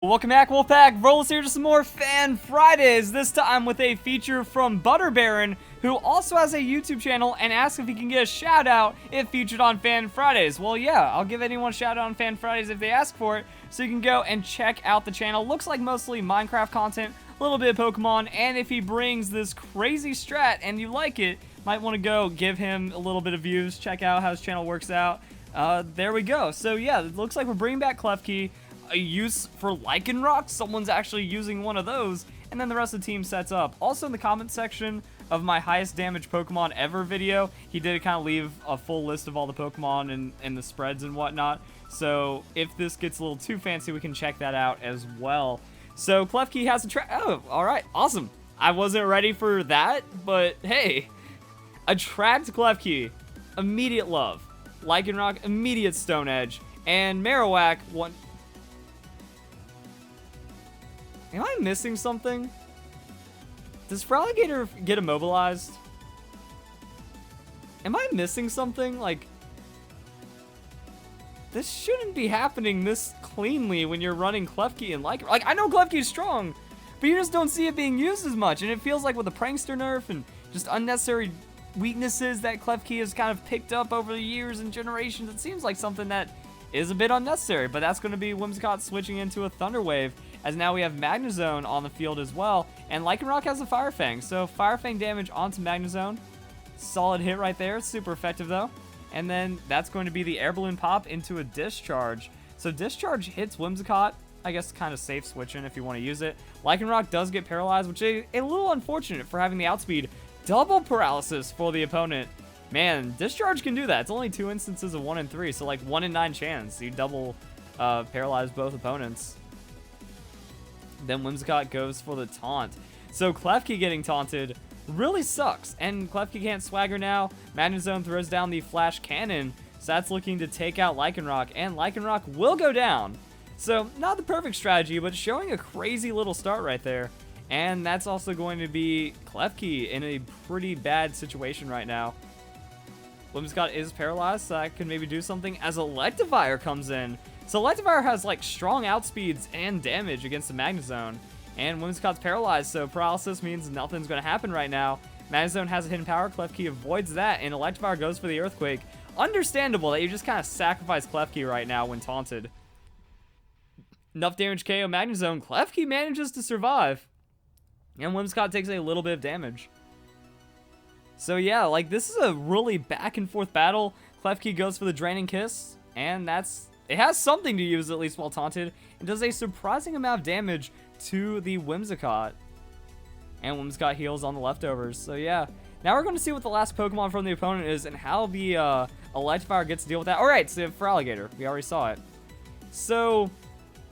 Welcome back, Wolfpack. Verlis here to some more Fan Fridays, this time with a feature from Butter Baron, who also has a YouTube channel and asks if he can get a shout out if featured on Fan Fridays. Well, yeah, I'll give anyone a shout out on Fan Fridays if they ask for it, so you can go and check out the channel. Looks like mostly Minecraft content, a little bit of Pokemon, and if he brings this crazy strat and you like it, might want to go give him a little bit of views, check out how his channel works out. There we go. So yeah, it looks like we're bringing back Klefki. A use for Lycanroc, someone's actually using one of those, and then the rest of the team sets up. Also in the comment section of my highest damage Pokemon ever video, he did kind of leave a full list of all the Pokemon and the spreads and whatnot, so if this gets a little too fancy, we can check that out as well. So Klefki has a oh, alright, awesome. I wasn't ready for that, but hey, attract Klefki, immediate love. Lycanroc, immediate Stone Edge, and Marowak, one. Am I missing something? Does Feraligatr get immobilized? Am I missing something? Like, this shouldn't be happening this cleanly when you're running Klefki and Lycanroc. Like, I know Klefki is strong, but you just don't see it being used as much. And it feels like with the Prankster nerf and just unnecessary weaknesses that Klefki has kind of picked up over the years and generations, it seems like something that is a bit unnecessary. But that's going to be Whimsicott switching into a Thunder Wave, as now we have Magnezone on the field as well, and Lycanroc has a Fire Fang, so Fire Fang damage onto Magnezone. Solid hit right there, super effective though. And then that's going to be the Air Balloon Pop into a Discharge. So Discharge hits Whimsicott, I guess kind of safe switching if you want to use it. Lycanroc does get paralyzed, which is a little unfortunate for having the outspeed. Double paralysis for the opponent. Man, Discharge can do that. It's only 2 instances of 1 in 3, so like 1 in 9 chance. You double paralyze both opponents. Then Whimsicott goes for the taunt. So Klefki getting taunted really sucks, and Klefki can't swagger now. Magnezone throws down the Flash Cannon, so that's looking to take out Lycanroc, and Lycanroc will go down. So not the perfect strategy, but showing a crazy little start right there. And that's also going to be Klefki in a pretty bad situation right now. Whimsicott is paralyzed, so that could maybe do something as Electivire comes in. So Electivire has like strong outspeeds and damage against the Magnezone, and Whimsicott's paralyzed, so paralysis means nothing's going to happen right now. Magnezone has a hidden power, Klefki avoids that, and Electivire goes for the Earthquake. Understandable that you just kind of sacrifice Klefki right now when taunted. Enough damage KO Magnezone, Klefki manages to survive, and Whimsicott takes a little bit of damage. So yeah, like this is a really back and forth battle. Klefki goes for the Draining Kiss, and it has something to use at least while taunted. It does a surprising amount of damage to the Whimsicott. And Whimsicott heals on the leftovers. So yeah, now we're going to see what the last Pokemon from the opponent is and how the Electivire gets to deal with that. Alright, so Feraligatr, we already saw it. So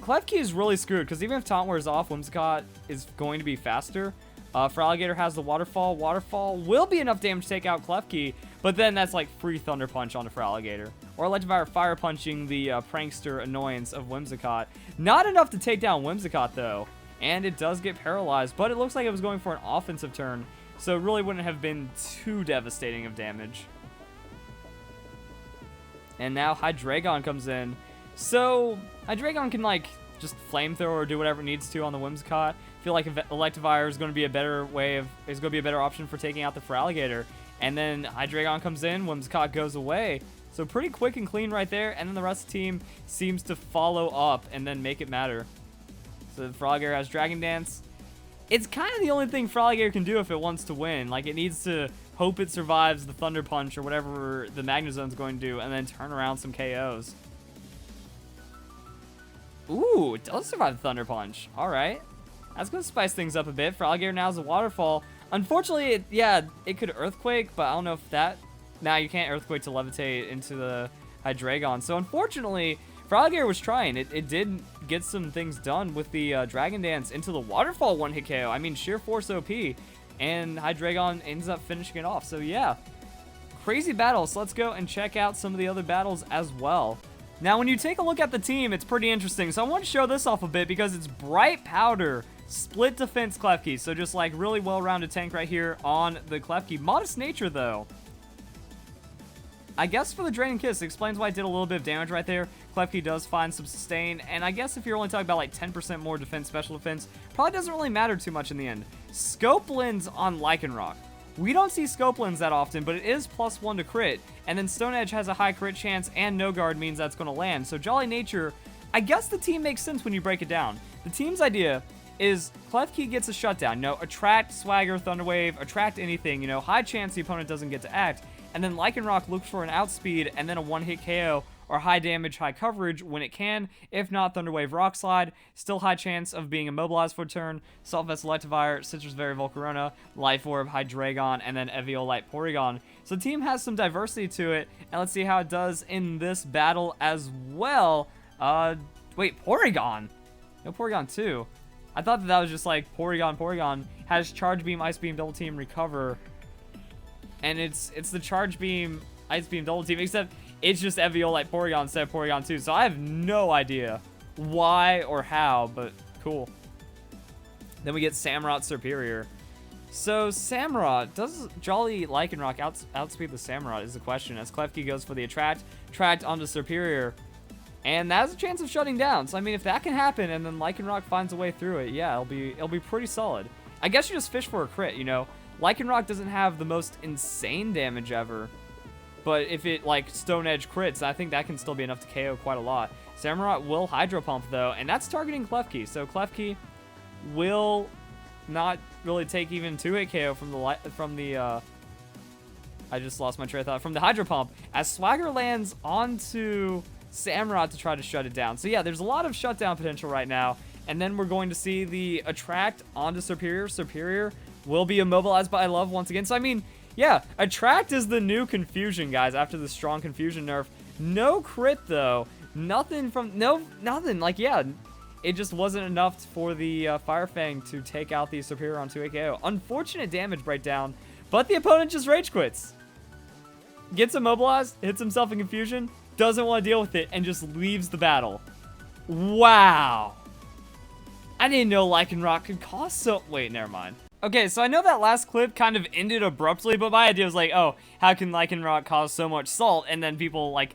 Klefki is really screwed because even if taunt wears off, Whimsicott is going to be faster. Feraligatr has the Waterfall. Waterfall will be enough damage to take out Klefki, but then that's like free Thunder Punch onto Feraligatr. Or Electivire Fire Punching the Prankster annoyance of Whimsicott. Not enough to take down Whimsicott though, and it does get paralyzed, but it looks like it was going for an offensive turn, so it really wouldn't have been too devastating of damage. And now Hydreigon comes in. So Hydreigon can like just flamethrower or do whatever it needs to on the Whimsicott. I feel like Electivire is going to be a better option for taking out the Feraligatr. And then Hydreigon comes in, Whimsicott goes away. So pretty quick and clean right there, and then the rest of the team seems to follow up and then make it matter. So the Feraligatr has Dragon Dance. It's kind of the only thing Feraligatr can do if it wants to win. Like, it needs to hope it survives the Thunder Punch or whatever the Magnezone's going to do, and then turn around some KOs. Ooh, it does survive the Thunder Punch. Alright. That's going to spice things up a bit. Feraligatr now has a Waterfall. Unfortunately, it could Earthquake, but I don't know if that... Nah, you can't Earthquake to levitate into the Hydreigon. So unfortunately, Feraligatr was trying. It did get some things done with the Dragon Dance into the Waterfall one-hit KO. I mean, sheer force OP. And Hydreigon ends up finishing it off. So yeah, crazy battle. So let's go and check out some of the other battles as well. Now, when you take a look at the team, it's pretty interesting. So I want to show this off a bit because it's Bright Powder, Split Defense Klefki. So just like really well-rounded tank right here on the Klefki. Modest Nature though. I guess for the Draining Kiss, it explains why I did a little bit of damage right there. Klefki does find some sustain, and I guess if you're only talking about like 10% more defense, special defense, probably doesn't really matter too much in the end. Scope Lens on Lycanroc. We don't see Scope Lens that often, but it is +1 to crit, and then Stone Edge has a high crit chance, and No Guard means that's going to land. So Jolly Nature, I guess the team makes sense when you break it down. The team's idea is Klefki gets a shutdown, attract Swagger, Thunder Wave, attract anything, high chance the opponent doesn't get to act, and then Lycanroc looks for an outspeed and then a one-hit KO or high damage, high coverage when it can. If not, Thunder Wave, Rock Slide, still high chance of being immobilized for a turn, Salt Vest, Electivire, Citrus Berry, Volcarona, Life Orb, Hydreigon, and then Eviolite, Porygon. So the team has some diversity to it, and let's see how it does in this battle as well. Wait, Porygon? No, Porygon 2. I thought that was just like Porygon has Charge Beam, Ice Beam, Double Team, Recover, and it's the Charge Beam, Ice Beam, Double Team, except it's just Eviolite Porygon instead of Porygon 2, so I have no idea why or how, but cool. Then we get Samurott Superior. So Samurott, does Jolly Lycanroc outspeed the Samurott is the question, as Klefki goes for the Attract onto Superior. And that has a chance of shutting down. So, I mean, if that can happen and then Lycanroc finds a way through it, yeah, it'll be pretty solid. I guess you just fish for a crit, Lycanroc doesn't have the most insane damage ever. But if it, like, Stone Edge crits, I think that can still be enough to KO quite a lot. Samurott will Hydro Pump, though, and that's targeting Klefki. So, Klefki will not really take even 2-hit KO from the I just lost my train of thought. From the Hydro Pump, as Swagger lands onto Samurott to try to shut it down. So yeah, there's a lot of shutdown potential right now. And then we're going to see the Attract onto Superior. Superior will be immobilized by Love once again. So I mean, yeah, Attract is the new Confusion, guys, after the strong Confusion nerf. No crit though. Nothing. Like, yeah, it just wasn't enough for the Fire Fang to take out the Superior on 2 KO. Unfortunate damage breakdown, but the opponent just rage quits. Gets immobilized, hits himself in Confusion, doesn't want to deal with it, and just leaves the battle. Wow. I didn't know Lycanroc could cause so... Wait, never mind. Okay, so I know that last clip kind of ended abruptly, but my idea was like, oh, how can Lycanroc cause so much salt? And then people are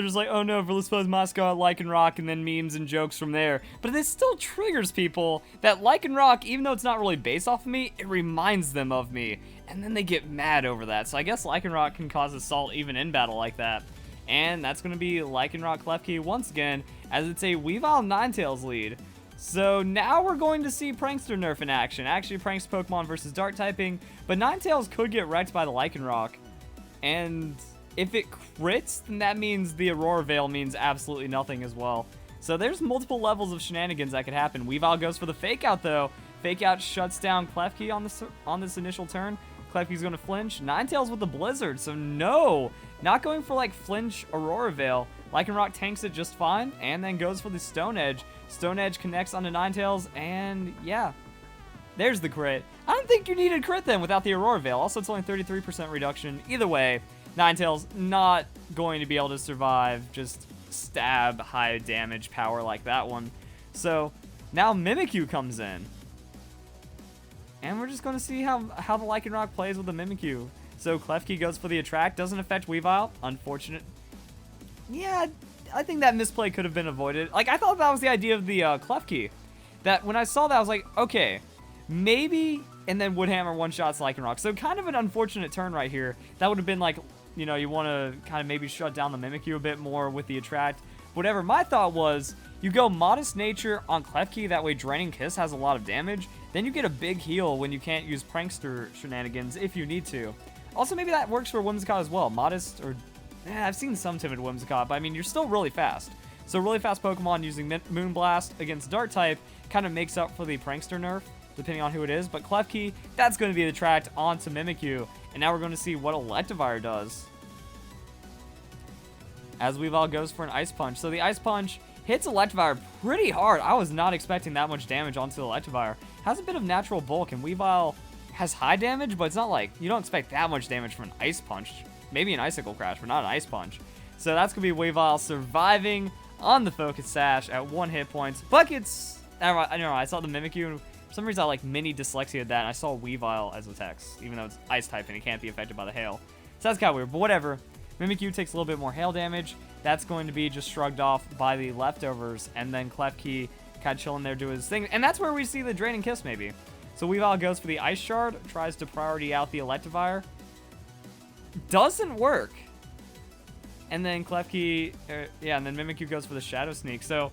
just like, oh no, Verlisify's mascot, Lycanroc, and then memes and jokes from there. But it still triggers people that Lycanroc, even though it's not really based off of me, it reminds them of me. And then they get mad over that. So I guess Lycanroc can cause assault even in battle like that. And that's going to be Lycanroc Klefki once again, as it's a Weavile Ninetales lead. So now we're going to see Prankster nerf in action. Actually, Prankster Pokemon versus Dark typing, but Ninetales could get wrecked by the Lycanroc. And if it crits, then that means the Aurora Veil means absolutely nothing as well. So there's multiple levels of shenanigans that could happen. Weavile goes for the Fake Out though. Fake Out shuts down Klefki on this initial turn. Klefki's going to flinch. Ninetales with the Blizzard, so no. Not going for like flinch Aurora Veil. Lycanroc tanks it just fine, and then goes for the Stone Edge. Stone Edge connects onto Ninetales, and yeah. There's the crit. I don't think you needed crit then without the Aurora Veil. Also, it's only 33% reduction. Either way, Ninetales not going to be able to survive just stab high damage power like that one. So now Mimikyu comes in. And we're just going to see how the Lycanroc plays with the Mimikyu. So Klefki goes for the Attract. Doesn't affect Weavile. Unfortunate. Yeah, I think that misplay could have been avoided. Like, I thought that was the idea of the Klefki. That when I saw that, I was like, okay, maybe... And then Woodhammer one-shots Lycanroc. So kind of an unfortunate turn right here. That would have been like, you want to kind of maybe shut down the Mimikyu a bit more with the Attract. Whatever. My thought was, you go Modest Nature on Klefki, that way Draining Kiss has a lot of damage. Then you get a big heal when you can't use Prankster shenanigans if you need to. Also, maybe that works for Whimsicott as well. Modest, or... I've seen some timid Whimsicott, but I mean, you're still really fast. So really fast Pokemon using Moonblast against Dark-type kind of makes up for the Prankster nerf, depending on who it is. But Klefki, that's going to be the Attract onto Mimikyu. And now we're going to see what Electivire does. As Weavile goes for an Ice Punch. So the Ice Punch hits Electivire pretty hard. I was not expecting that much damage onto Electivire. Has a bit of natural bulk, and Weavile has high damage, but it's not like, you don't expect that much damage from an Ice Punch. Maybe an Icicle Crash, but not an Ice Punch. So that's going to be Weavile surviving on the Focus Sash at 1 hit points. Buckets! I don't know, I saw the Mimikyu, and for some reason I like mini dyslexia'd that, and I saw Weavile as a text, even though it's Ice type and it can't be affected by the hail. So that's kind of weird, but whatever. Mimikyu takes a little bit more hail damage. That's going to be just shrugged off by the leftovers, and then Klefki kind of chilling there doing his thing. And that's where we see the Draining Kiss, maybe. So Weavile goes for the Ice Shard, tries to priority out the Electivire. Doesn't work. And then Klefki, and then Mimikyu goes for the Shadow Sneak. So,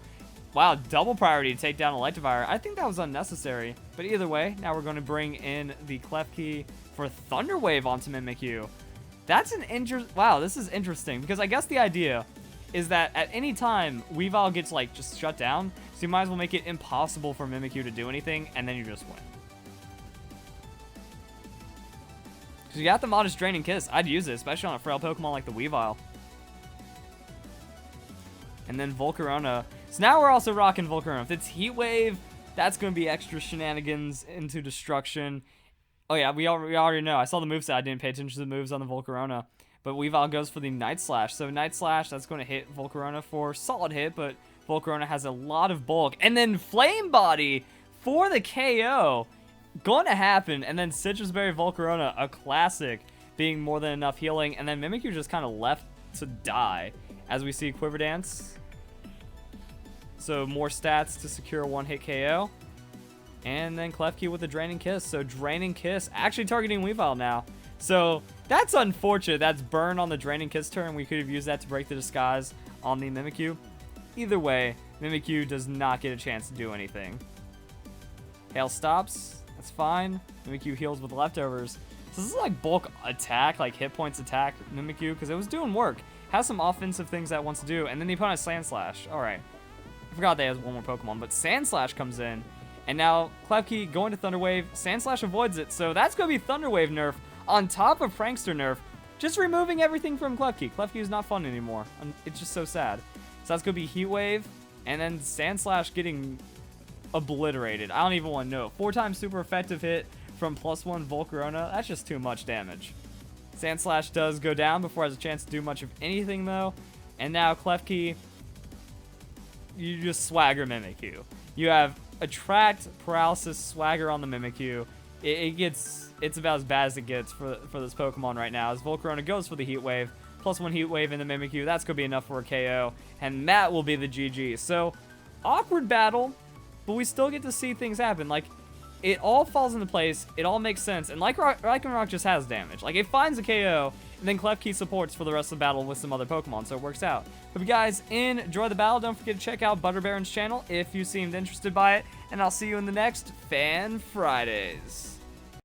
wow, double priority to take down Electivire. I think that was unnecessary. But either way, now we're going to bring in the Klefki for Thunder Wave onto Mimikyu. That's an wow, this is interesting. Because I guess the idea is that at any time, Weavile gets, like, just shut down. So you might as well make it impossible for Mimikyu to do anything, and then you just win. Because you got the modest Draining Kiss. I'd use it, especially on a frail Pokemon like the Weavile. And then Volcarona. So now we're also rocking Volcarona. If it's Heat Wave, that's going to be extra shenanigans into destruction. Oh yeah, we already know. I saw the moveset. I didn't pay attention to the moves on the Volcarona. But Weavile goes for the Night Slash. So Night Slash, that's going to hit Volcarona for a solid hit, but Volcarona has a lot of bulk. And then Flame Body for the KO. Going to happen. And then Citrus Berry Volcarona, a classic, being more than enough healing. And then Mimikyu just kind of left to die. As we see Quiver Dance. So more stats to secure a one-hit KO. And then Klefki with a Draining Kiss. So Draining Kiss actually targeting Weavile now. So that's unfortunate. That's burn on the Draining Kiss turn. We could have used that to break the disguise on the Mimikyu. Either way, Mimikyu does not get a chance to do anything. Hail stops. That's fine. Mimikyu heals with leftovers. So this is like bulk attack, like hit points attack Mimikyu, because it was doing work. Has some offensive things that it wants to do. And then the opponent has Sand Slash. Alright. I forgot they has one more Pokemon, but Sand Slash comes in. And now Klefki going to Thunder Wave. Sand Slash avoids it. So that's going to be Thunder Wave nerf on top of Prankster nerf. Just removing everything from Klefki. Klefki is not fun anymore. It's just so sad. So that's going to be Heat Wave. And then Sand Slash getting obliterated. I don't even want to know. 4 times super effective hit from +1 Volcarona. That's just too much damage. Sand Slash does go down before it has a chance to do much of anything, though. And now Klefki, you just swagger Mimikyu. You have Attract, Paralysis, Swagger on the Mimikyu. It's about as bad as it gets for this Pokemon right now. As Volcarona goes for the Heat Wave, +1 Heat Wave in the Mimikyu. That's going to be enough for a KO. And that will be the GG. So, awkward battle, but we still get to see things happen. Like, it all falls into place. It all makes sense. And Lycanroc just has damage. Like, it finds a KO, and then Klefki supports for the rest of the battle with some other Pokemon, so it works out. Hope you guys enjoy the battle. Don't forget to check out Butter Baron's channel if you seemed interested by it. And I'll see you in the next Fan Fridays.